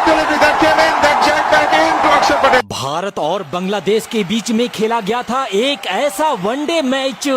delivery that came in, that jack back in to Akshar Patel. Bharat और बांग्लादेश के बीच में खेला गया था एक ऐसा वनडे मैच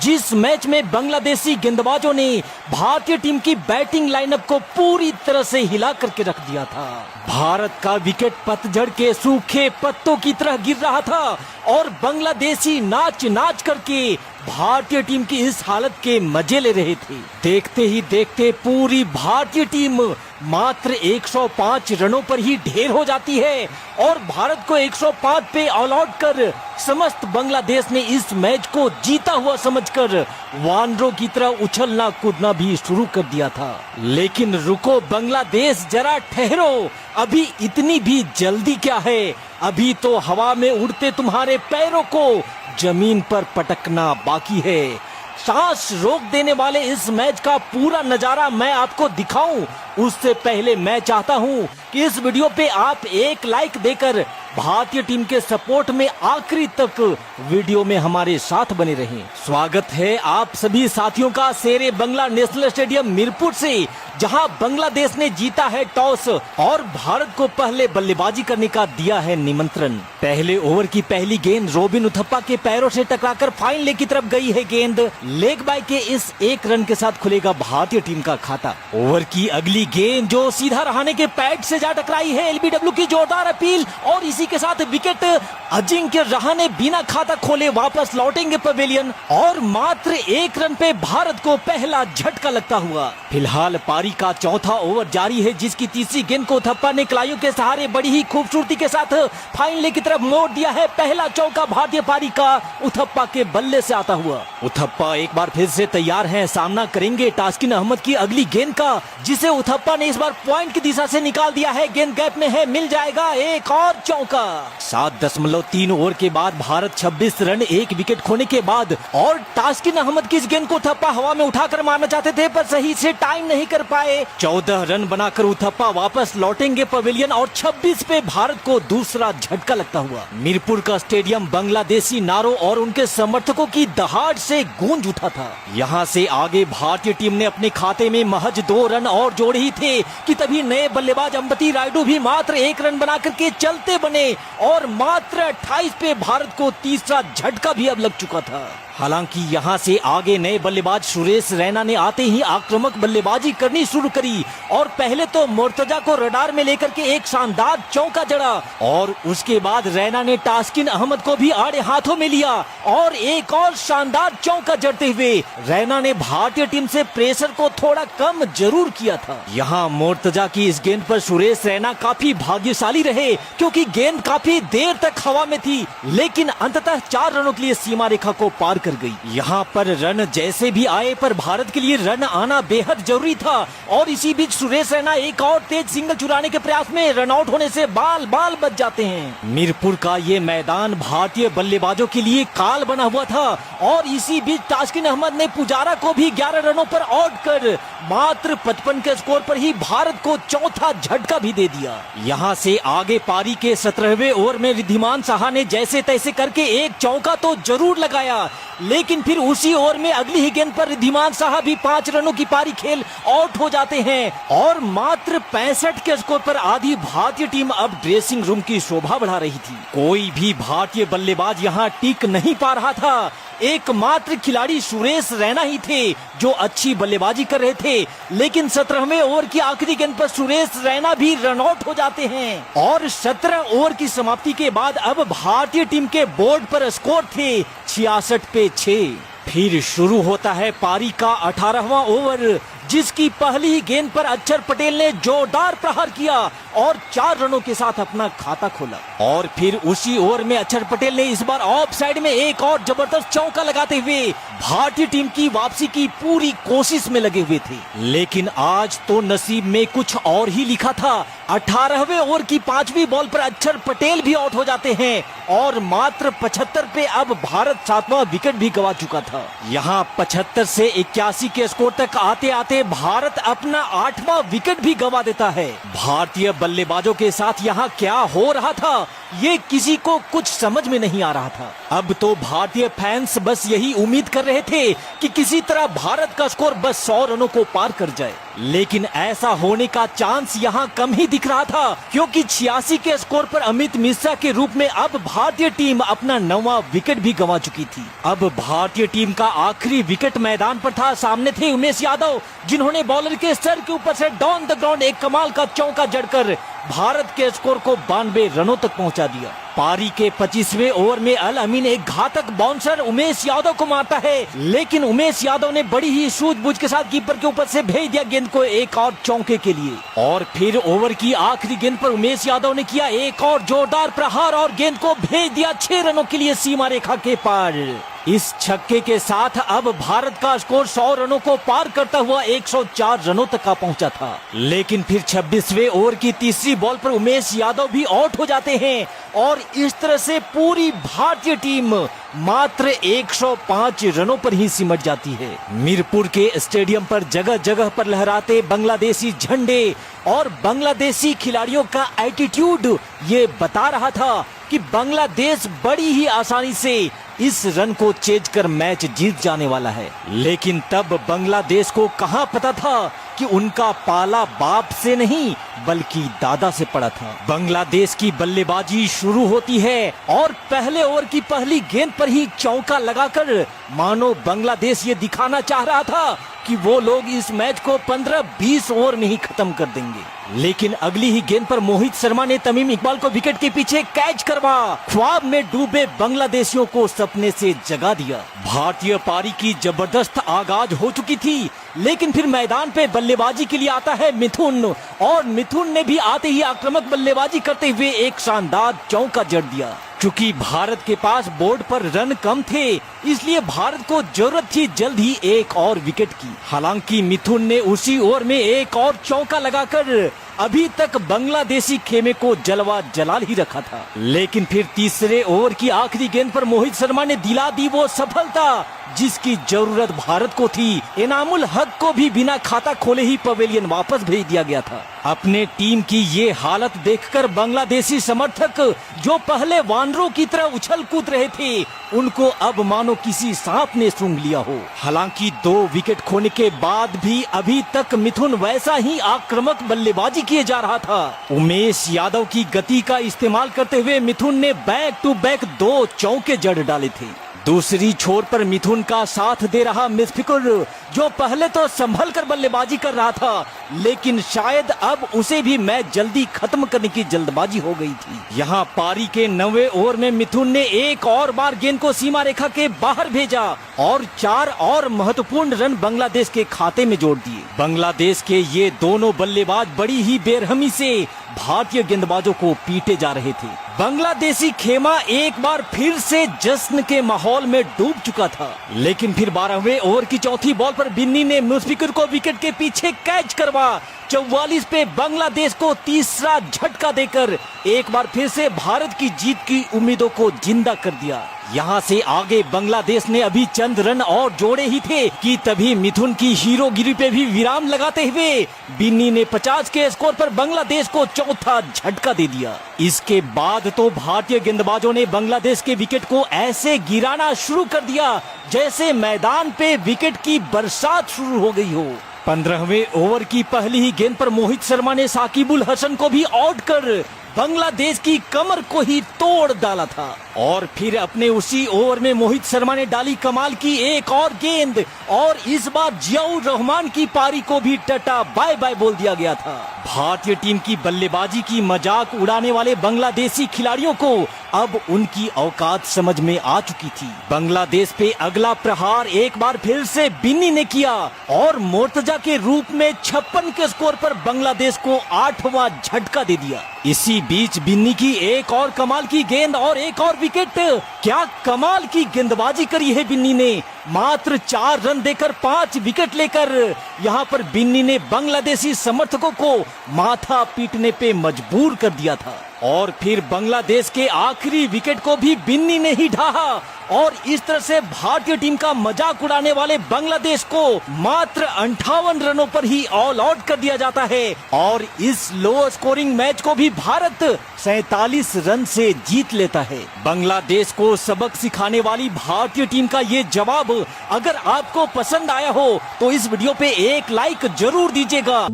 जिस मैच में बांग्लादेशी गेंदबाजों ने भारतीय टीम की बैटिंग लाइनअप को पूरी तरह से हिला करके रख दिया था। भारत का विकेट पतझड़ के सूखे पत्तों की तरह गिर रहा था और बांग्लादेशी नाच नाच करके भारतीय टीम की इस हालत के मजे ले रहे थे। देखते ही देखते पूरी भारतीय टीम मात्र 105 रनों पर ही ढेर हो जाती है और भारत को 105 पे ऑल आउट कर समस्त बांग्लादेश ने इस मैच को जीता हुआ समझकर वानरों की तरह उछलना कूदना भी शुरू कर दिया था। लेकिन रुको बांग्लादेश, जरा ठहरो, अभी इतनी भी जल्दी क्या है? अभी तो हवा में उड़ते तुम्हारे पैरों को जमीन पर पटकना बाकी है। सांस रोक देने वाले इस मैच का पूरा नजारा मैं आपको दिखाऊं, उससे पहले मैं चाहता हूं कि इस वीडियो पे आप एक लाइक देकर भारतीय टीम के सपोर्ट में आखिरी तक वीडियो में हमारे साथ बने रहें। स्वागत है आप सभी साथियों का शेरे बंगला नेशनल स्टेडियम मीरपुर से, जहां बांग्लादेश ने जीता है टॉस और भारत को पहले बल्लेबाजी करने का दिया है निमंत्रण। पहले ओवर की पहली गेंद रोबिन उथप्पा के पैरों से टकराकर फाइन लेग की तरफ गई है गेंद। लेग बाय के इस एक रन के साथ खुलेगा भारतीय टीम का खाता। ओवर की अगली गेंद जो सीधा रहाणे के पैड से जा टकराई है, एलबीडब्ल्यू की जोरदार अपील और इसी के साथ विकेट। अजिंक्य रहाणे बिना खाता खोले वापस लौटेंगे पवेलियन और मात्र एक रन पे भारत को पहला झटका लगता हुआ। फिलहाल पारी का चौथा ओवर जारी है, जिसकी तीसरी गेंद को उथप्पा ने कलाइयों के सहारे बड़ी ही खूबसूरती के साथ फाइन लेग की तरफ मोड़ दिया है। पहला चौका भारतीय पारी का उथप्पा के बल्ले से आता हुआ। उथप्पा एक बार फिर से तैयार हैं, सामना करेंगे तास्किन अहमद की अगली गेंद का, जिसे उथप्पा ने इस बार पॉइंट की दिशा से निकाल दिया है। गेंद गैप में है, मिल जाएगा एक और चौका। 7.3 ओवर के बाद भारत 26 रन एक विकेट खोने के बाद और तास्किन अहमद की इस गेंद को उथप्पा हवा में उठाकर मारना चाहते थे पर सही से टाइम नहीं कर पाए। 14 रन बनाकर उथप्पा वापस लौटेंगे पवेलियन और 26 पे भारत को दूसरा झटका लगता हुआ। मीरपुर का स्टेडियम बांग्लादेशी नारों और उनके समर्थकों की दहाड़ से गूंज उठा था। यहाँ से आगे भारतीय टीम ने अपने खाते में महज 2 रन और जोड़े ही थे कि तभी नए बल्लेबाज अंबती रायडू भी मात्र 1 रन बना करके चलते बने और मात्र 28 पे भारत को तीसरा झटका भी अब लग चुका था। हालांकि यहां से आगे नए बल्लेबाज सुरेश रैना ने आते ही आक्रामक बल्लेबाजी करनी शुरू करी और पहले तो मुर्तजा को रडार में लेकर के एक शानदार चौका जड़ा और उसके बाद रैना ने तास्किन अहमद को भी आड़े हाथों में लिया और एक और शानदार चौका जड़ते हुए रैना ने भारतीय टीम से प्रेशर को थोड़ा कम जरूर किया था। यहाँ मुर्तजा की इस गेंद पर सुरेश रैना काफी भाग्यशाली रहे क्योंकि गेंद काफी देर तक हवा में थी, लेकिन अंततः 4 रनों के लिए सीमा रेखा को पार कर गई। यहाँ पर रन जैसे भी आए पर भारत के लिए रन आना बेहद जरूरी था और इसी बीच सुरेश रैना एक और तेज सिंगल चुराने के प्रयास में रन आउट होने से बाल बाल बच जाते हैं। मीरपुर का ये मैदान भारतीय बल्लेबाजों के लिए काल बना हुआ था और इसी बीच तास्किन अहमद ने पुजारा को भी 11 रनों पर आउट कर मात्र 55 के स्कोर पर ही भारत को चौथा झटका भी दे दिया। यहाँ से आगे पारी के 17वें ओवर में रिद्धिमान साहा ने जैसे तैसे करके एक चौका तो जरूर लगाया, लेकिन फिर उसी ओवर में अगली ही गेंद पर रिद्धिमान साहा भी 5 रनों की पारी खेल आउट हो जाते हैं और मात्र 65 के स्कोर पर आधी भारतीय टीम अब ड्रेसिंग रूम की शोभा बढ़ा रही थी। कोई भी भारतीय बल्लेबाज यहाँ टिक नहीं पा रहा था। एकमात्र खिलाड़ी सुरेश रैना ही थे जो अच्छी बल्लेबाजी कर रहे थे, लेकिन 17वें ओवर की आखिरी गेंद पर सुरेश रैना भी रन आउट हो जाते हैं और 17 ओवर की समाप्ति के बाद अब भारतीय टीम के बोर्ड पर स्कोर थे 66 पे 6। फिर शुरू होता है पारी का 18वां ओवर, जिसकी पहली ही गेंद पर अक्षर पटेल ने जोरदार प्रहार किया और 4 रनों के साथ अपना खाता खोला और फिर उसी ओवर में अक्षर पटेल ने इस बार ऑफ साइड में एक और जबरदस्त चौका लगाते हुए भारतीय टीम की वापसी की पूरी कोशिश में लगे हुए थे। लेकिन आज तो नसीब में कुछ और ही लिखा था। 18वें ओवर की 5वीं बॉल पर अक्षर पटेल भी आउट हो जाते हैं और मात्र 75 पे अब भारत 7वां विकेट भी गंवा चुका था। यहाँ 75 से 81 के स्कोर तक आते आते भारत अपना 8वां विकेट भी गंवा देता है। भारतीय बल्लेबाजों के साथ यहाँ क्या हो रहा था ये किसी को कुछ समझ में नहीं आ रहा था। अब तो भारतीय फैंस बस यही उम्मीद कर रहे थे कि किसी तरह भारत का स्कोर बस 100 रनों को पार कर जाए, लेकिन ऐसा होने का चांस यहाँ कम ही दिख रहा था, क्योंकि 86 के स्कोर पर अमित मिश्रा के रूप में अब भारतीय टीम अपना 9वां विकेट भी गंवा चुकी थी। अब भारतीय टीम का आखिरी विकेट मैदान पर था। सामने थे उमेश यादव, जिन्होंने बॉलर के सर के ऊपर से डाउन द ग्राउंड एक कमाल का चौका जड़कर भारत के स्कोर को 92 रनों तक पहुंचा दिया। पारी के 25वें ओवर में अल अमीन एक घातक बाउंसर उमेश यादव को मारता है, लेकिन उमेश यादव ने बड़ी ही सूझबूझ के साथ कीपर के ऊपर से भेज दिया गेंद को एक और चौके के लिए। और फिर ओवर की आखिरी गेंद पर उमेश यादव ने किया एक और जोरदार प्रहार और गेंद को भेज दिया 6 रनों के लिए सीमा रेखा के पार। इस छक्के के साथ अब भारत का स्कोर 100 रनों को पार करता हुआ 104 रनों तक का पहुंचा था। लेकिन फिर 26वें ओवर की तीसरी बॉल पर उमेश यादव भी आउट हो जाते हैं और इस तरह से पूरी भारतीय टीम मात्र 105 रनों पर ही सिमट जाती है। मीरपुर के स्टेडियम पर जगह जगह पर लहराते बांग्लादेशी झंडे और बांग्लादेशी खिलाड़ियों का एटीट्यूड ये बता रहा था कि बांग्लादेश बड़ी ही आसानी से इस रन को चेज कर मैच जीत जाने वाला है। लेकिन तब बांग्लादेश को कहां पता था कि उनका पाला बाप से नहीं बल्कि दादा से पड़ा था। बांग्लादेश की बल्लेबाजी शुरू होती है और पहले ओवर की पहली गेंद पर ही चौका लगाकर मानो बांग्लादेश ये दिखाना चाह रहा था कि वो लोग इस मैच को 15-20 ओवर में ही खत्म कर देंगे। लेकिन अगली ही गेंद पर मोहित शर्मा ने तमीम इकबाल को विकेट के पीछे कैच करवा ख्वाब में डूबे बांग्लादेशियों को सपने से जगा दिया। भारतीय पारी की जबरदस्त आगाज हो चुकी थी, लेकिन फिर मैदान पे बल्लेबाजी के लिए आता है मिथुन और मिथुन ने भी आते ही आक्रामक बल्लेबाजी करते हुए एक शानदार चौका जड़ दिया। चूंकि भारत के पास बोर्ड पर रन कम थे, इसलिए भारत को जरूरत थी जल्द ही एक और विकेट की। हालांकि मिथुन ने उसी ओवर में एक और चौका लगाकर अभी तक बांग्लादेशी खेमे को जलवा जलाल ही रखा था। लेकिन फिर तीसरे ओवर की आखिरी गेंद पर मोहित शर्मा ने दिला दी वो सफलता जिसकी जरूरत भारत को थी। इनामुल हक को भी बिना खाता खोले ही पवेलियन वापस भेज दिया गया था। अपने टीम की ये हालत देखकर बांग्लादेशी समर्थक जो पहले वानरों की तरह उछल कूद रहे थे, उनको अब मानो किसी सांप ने सूंघ लिया हो। हालांकि 2 विकेट खोने के बाद भी अभी तक मिथुन वैसा ही आक्रामक बल्लेबाजी किए जा रहा था। उमेश यादव की गति का इस्तेमाल करते हुए मिथुन ने बैक टू बैक 2 चौके जड़ डाले थे। दूसरी छोर पर मिथुन का साथ दे रहा मुशफिकुर, जो पहले तो संभल कर बल्लेबाजी कर रहा था, लेकिन शायद अब उसे भी मैच जल्दी खत्म करने की जल्दबाजी हो गई थी। यहाँ पारी के 9वें ओवर में मिथुन ने एक और बार गेंद को सीमा रेखा के बाहर भेजा और 4 और महत्वपूर्ण रन बांग्लादेश के खाते में जोड़ दिए। बांग्लादेश के ये दोनों बल्लेबाज बड़ी ही बेरहमी से भारतीय गेंदबाजों को पीटे जा रहे थे। बांग्लादेशी खेमा एक बार फिर से जश्न के माहौल में डूब चुका था। लेकिन फिर 12वें ओवर की चौथी बॉल पर बिन्नी ने मुशफिकुर को विकेट के पीछे कैच करवा 44 पे बांग्लादेश को तीसरा झटका देकर एक बार फिर से भारत की जीत की उम्मीदों को जिंदा कर दिया। यहाँ से आगे बांग्लादेश ने अभी चंद रन और जोड़े ही थे कि तभी मिथुन की हीरोगिरी पे भी विराम लगाते हुए बिन्नी ने 50 के स्कोर पर बांग्लादेश को चौथा झटका दे दिया। इसके बाद तो भारतीय गेंदबाजों ने बांग्लादेश के विकेट को ऐसे गिराना शुरू कर दिया जैसे मैदान पे विकेट की बरसात शुरू हो गई हो। 15वें ओवर की पहली ही गेंद पर मोहित शर्मा ने साकिबुल हसन को भी आउट कर बांग्लादेश की कमर को ही तोड़ डाला था। और फिर अपने उसी ओवर में मोहित शर्मा ने डाली कमाल की एक और गेंद और इस बार जियाउर रहमान की पारी को भी टाटा बाय बाय बोल दिया गया था। भारतीय टीम की बल्लेबाजी की मजाक उड़ाने वाले बांग्लादेशी खिलाड़ियों को अब उनकी औकात समझ में आ चुकी थी। बांग्लादेश पे अगला प्रहार एक बार फिर से बिन्नी ने किया और मोर्तजा के रूप में 56 के स्कोर पर बांग्लादेश को 8वां झटका दे दिया। इसी बीच बिन्नी की एक और कमाल की गेंद और एक और विकेट। क्या कमाल की गेंदबाजी करी है बिन्नी ने। मात्र 4 रन देकर 5 विकेट लेकर यहाँ पर बिन्नी ने बांग्लादेशी समर्थकों को माथा पीटने पे मजबूर कर दिया था। और फिर बांग्लादेश के आखिरी विकेट को भी बिन्नी ने ही ढाहा और इस तरह से भारतीय टीम का मजाक उड़ाने वाले बांग्लादेश को मात्र 58 रनों पर ही ऑल आउट कर दिया जाता है और इस लो स्कोरिंग मैच को भी भारत 47 रन से जीत लेता है। बांग्लादेश को सबक सिखाने वाली भारतीय टीम का ये जवाब अगर आपको पसंद आया हो तो इस वीडियो पे एक लाइक जरूर दीजिएगा।